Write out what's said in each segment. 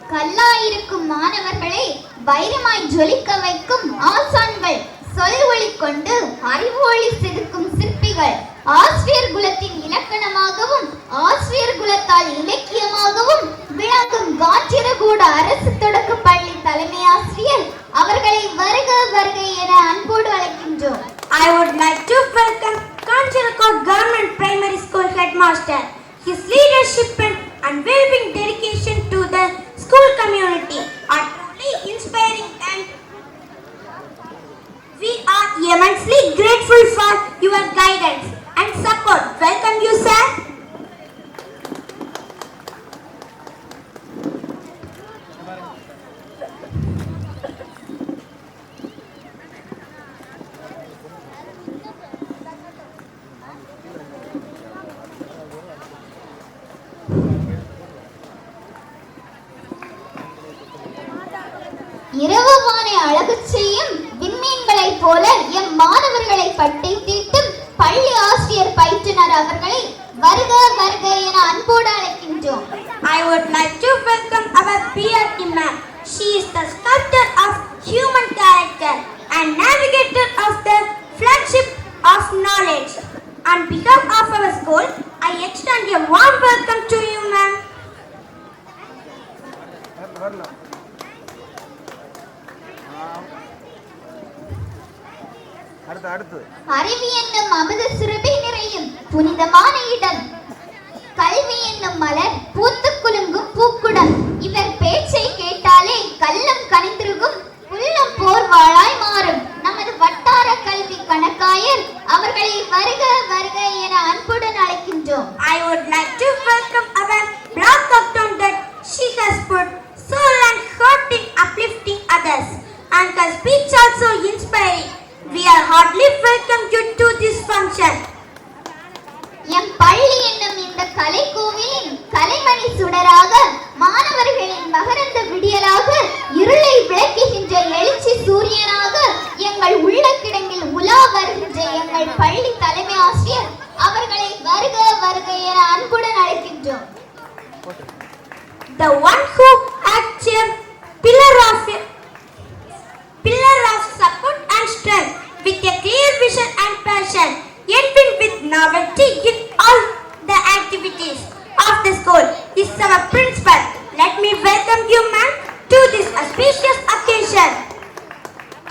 கல்லாயிருக்கும் மாணவர்களை வைரமாய் ஜொலிக்க வைக்கும் ஆசான்கள், சொல் ஒளி கொண்டு அறிவு ஒளி செதுக்கும் சிற்பிகள், ஆசிரியர் குலத்தின் இலக்கணமாகவும் ஆசிரியர் குலத்தால் இலக்கியமாகவும் விளங்கும் காஞ்சிரகூட அரசு தொடக்க பள்ளி தலைமை ஆசிரியர் அவர்களை வருக வருக என அன்போடு அழைக்கின்றோம். I would like to welcome Kanchirakoot Government Primary School Headmaster. His leadership and unwavering dedication to the school community are truly inspiring, and we are immensely grateful for your guidance and support. Welcome you, sir. இரவு வானை அழகு செய்யும் விண்மீன்களைப் போல M மாணவர்களை பட்டை தீட்டும் பள்ளி ஆசிரியர் பயிற்றுனர் அவர்களை வருக வருக என அன்போடு அழைக்கின்றோம். I would like to welcome our PRT ma'am. She is the sculptor of human character and navigator of the flagship of knowledge. On behalf of our school, I extend a warm welcome to you, ma'am. அறிவு என்னும் அமுத சுரபி நிறையும் புனிதமான இடம், கல்வி என்னும் மலர் பூத்து குலுங்கும் பூக்குடம். இவர் பேச்சை கேட்டாலே கள்ளம் கனிந்திருக்கும், உள்ளம் போர்வாளாய் மாறும். நமது வட்டார கல்வி கணக்காயர் அவர்களை வருக வருக என அன்புடன் அழைக்கின்றோம். I would like to welcome our block accountant. She has put soul and heart in uplifting others, and her speech also inspiring. We are heartily welcome you to this function. M பள்ளி என்னும் இந்த கலை கோவிலின் கலைமணி சுடராக, மாணவர்களின் மகரந்த விடியலாக, இருளை விளக்குகின்ற எழுச்சி சூரியனாக எங்கள் உள்ள கிடங்கில் உலா வருகின்ற எங்கள் பள்ளி தலைமை ஆசிரியர் அவர்களை வருக வருக என அன்புடன் அழைக்கின்றோம். The one who acts a pillar of support and strength, with a clear vision and passion, envied with novelty in all the activities of the school, is our principal. Let me welcome you, ma'am, to this auspicious occasion.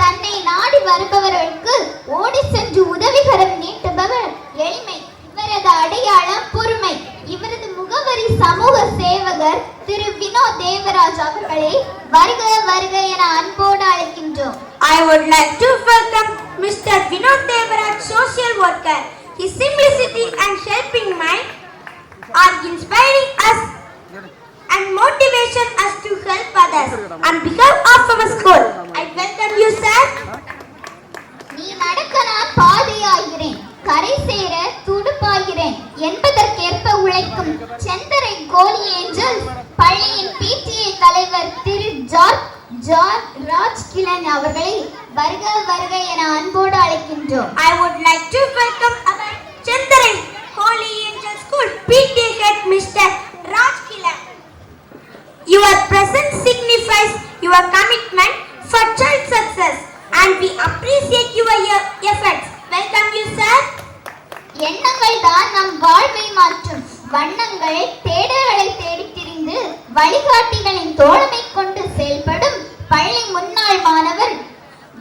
தன்னை நாடி வருபவர்களுக்கு ஓடி சென்று உதவிகரம் நீட்டுபவர் எளிமை. இவரது அடையாளம் பொறுமை. இவரது முகவரி சமூக சேவகர் திரு வினோத் தேவராஜ் அவர்களை வருக வருக என அன்போடு அழைக்கின்றோம். I would like to welcome Mr. Vinod Devaraj, social worker. His simplicity and helping mind are inspiring us and motivation us to help others. On behalf of our school, I welcome you, sir. நீ நடக்க நான் பாதையாகிறேன், கரை சேர துடுப்பாகிறேன் என்பதற்கேற்ப உழைக்கும் செந்தரை கோலி angel பள்ளியின் PTA தலைவர் திரு ராஜ் கிலன் அவர்களை வருக வருக என அன்போடு அழைக்கின்றோம். I would like to welcome our Chandrai Holy Angel School PTA head Mr. Raj Kilan. Your presence signifies your commitment for child success, and we appreciate your efforts. Welcome you, sir. எண்ணங்கள் தான் நம் வாழ்வை மாற்றும் வண்ணங்கள். தேடல்களை தேடித் திரிந்து வழிகாட்டிகளின் தோழமை கொண்டு செயல்படும் பள்ளி முன்னாள் மாணவர்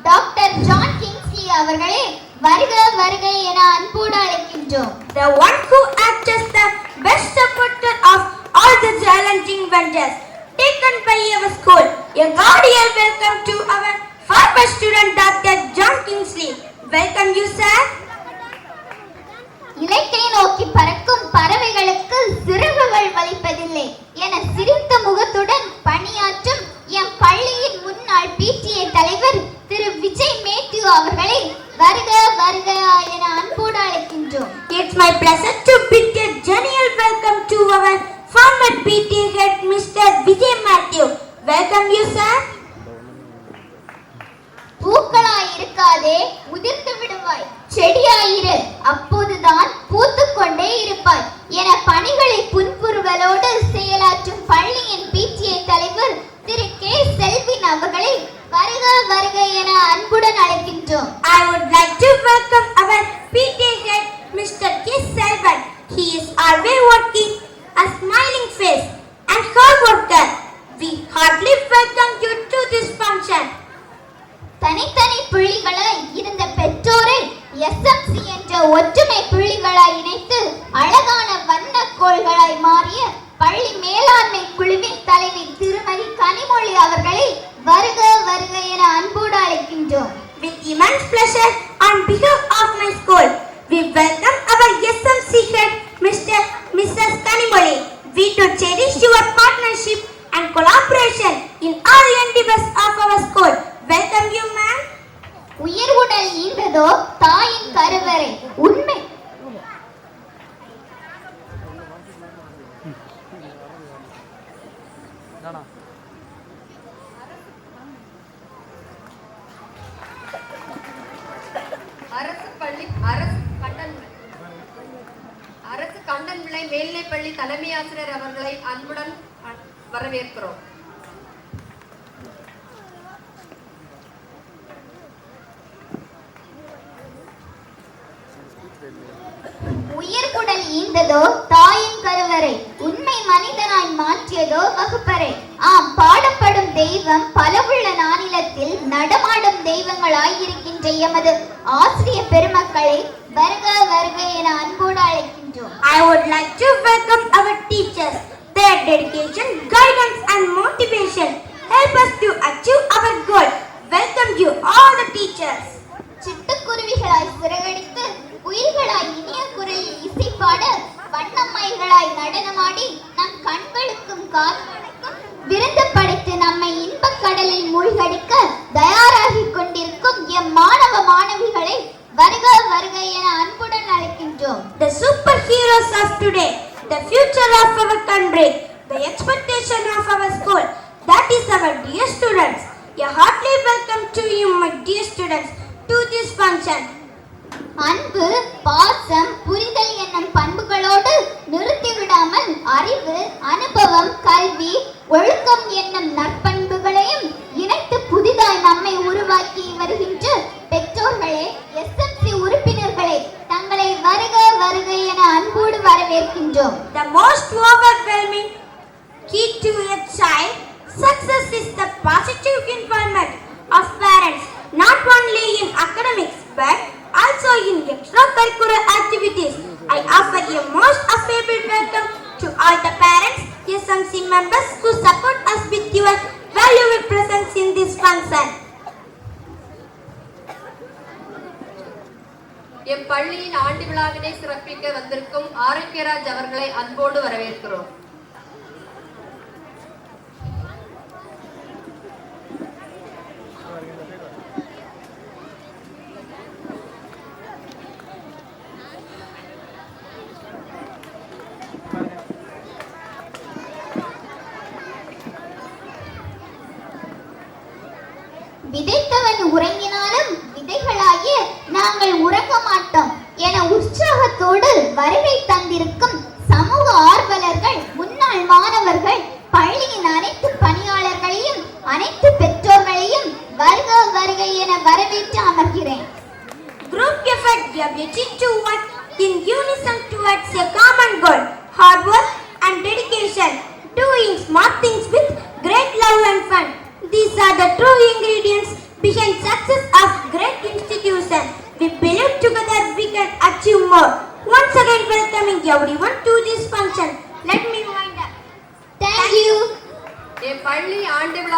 டாக்டர் ஜான் கிங்ஸ்லி அவர்களே வருக வருக என அன்போடு அழைக்கின்றோம். The one who acts as the best supporter of all the challenging ventures taken by our school. A cordial welcome to our former student Dr. John Kingsley. Welcome you, sir. இலக்கை நோக்கி பறக்கும் பறவைகளுக்கு சிறகுகள் வலிப்பதில்லை என சிரித்த முகத்துடன் பணியாற்றும் எம் பள்ளியின் முன்னாள் PTA தலைவர் திரு விஜய் மேத்யூ அவர்களை வருக வருக என அன்போடு அழைக்கின்றோம். It's my pleasure to bid a is always working, a smiling face, and hard worker. We heartily welcome you to this function. தனித்தனி புள்ளிகளாய் இருந்த பெற்றோரை எஸ்எம்சி என்ற ஒற்றுமை புள்ளிகளாய் இணைத்து அழகான வண்ணக்கோள்களாய் மாறிய பள்ளி மேலாண்மை குழுவின் தலைவி திருமதி கனிமொழி அவர்களை வருக வருக என அன்போடு அழைக்கின்றோம். With immense pleasure, on behalf of my school, we welcome our SMC head, Mrs. Kanimoli. We do cherish your partnership and collaboration in all endeavors of our school. Welcome you, ma'am. உயிர் உடல் ஈன்றதோ தாயின் கருவறை உண்மை. அரசு கண்டன்விளை மேல்நிலைப்பள்ளி தலைமை ஆசிரியர் அவர்களை அன்புடன் வரவேற்கிறோம். உயிர் குடல் ஈந்ததோ தாயின் கருவறை உண்மை மனிதனாய் மாற்றியதோ வகுப்பறை. ஆம், பாடப்படும் தெய்வம் பலவுள்ள நானிலத்தில் நடமாடும் தெய்வங்களாய் இருக்கின்ற எமது ஆசிரிய பெருமக்களை வருக வருக என அன்போடு அழைக்கின்றோம். I would like to welcome our teachers. Their dedication, guidance and motivation help us to achieve our goal. Welcome you all the teachers. சிட்டுக்குருவிகளாய் சிறகடித்து குயில்களாய் இனிய குரலில் இசைப்பாட வண்ணமயில்களாய் நடனமாடி நம் கண்களுக்கும் காதுகளுக்கும் விருந்து படைத்து நம்மை இன்பக் கடலில் மூழ்கடிக்க தயாராகி கொண்டிருக்கும் எம் மாணவ மாணவிகளை வருக வருக என அன்புடன் அழைக்கின்றோம். The superheroes of today, the future of our country, the expectation of our school, that is our dear students. A hearty welcome to you, my dear students, to this function. அன்பு, பாசம், புரிதல் என்னும் பண்புகளோடு நிறுத்திவிடாமல் அறிவு, அனுபவம், கல்வி, ஒழுக்கம் என்னும் நற்பண்புகளையும் இணைத்து புதிதாய் நம்மை உருவாக்கி வருகின்ற பெற்றோர்களே, எஸ்எம்சி உறுப்பினர்களே, தங்களை வருக வருக என அன்போடு வரவேற்கின்றோம். The most overwhelming key to a child success is the positive involvement of parents, not only in academics but also in extracurricular activities. I offer a most affable welcome to all the parents, SMC members who support us with your valuable presence in this function. எப்பள்ளியின் ஆண்டு விழாவினை சிறப்பிக்க வந்திருக்கும் ஆரோக்கியராஜ் அவர்களை அன்போடு வரவேற்கிறோம். விதைத்தவன் உறங்கினாலும் விதைகளாகிய நாங்கள் உறங்க மாட்டோம் என உற்சாகத்தோடு வருகை தந்திருக்கும் சமூக ஆர்வலர்கள், முன்னாள் மாணவர்கள், பள்ளியின் அனைத்து பணியாளர்களையும் அனைத்து பெற்றோர்களையும் வருக வருக என வரவேற்று அமர்கிறேன். Group effort, the ability to work in unison towards a common goal, hard work and dedication, doing smart things with great love and fun. These are the true ingredients behind success of great institution. We believe together we can achieve more. Once again welcoming everyone to this function. Let me wind up. Thank you. எப்பள்ளி ஆண்டு விழா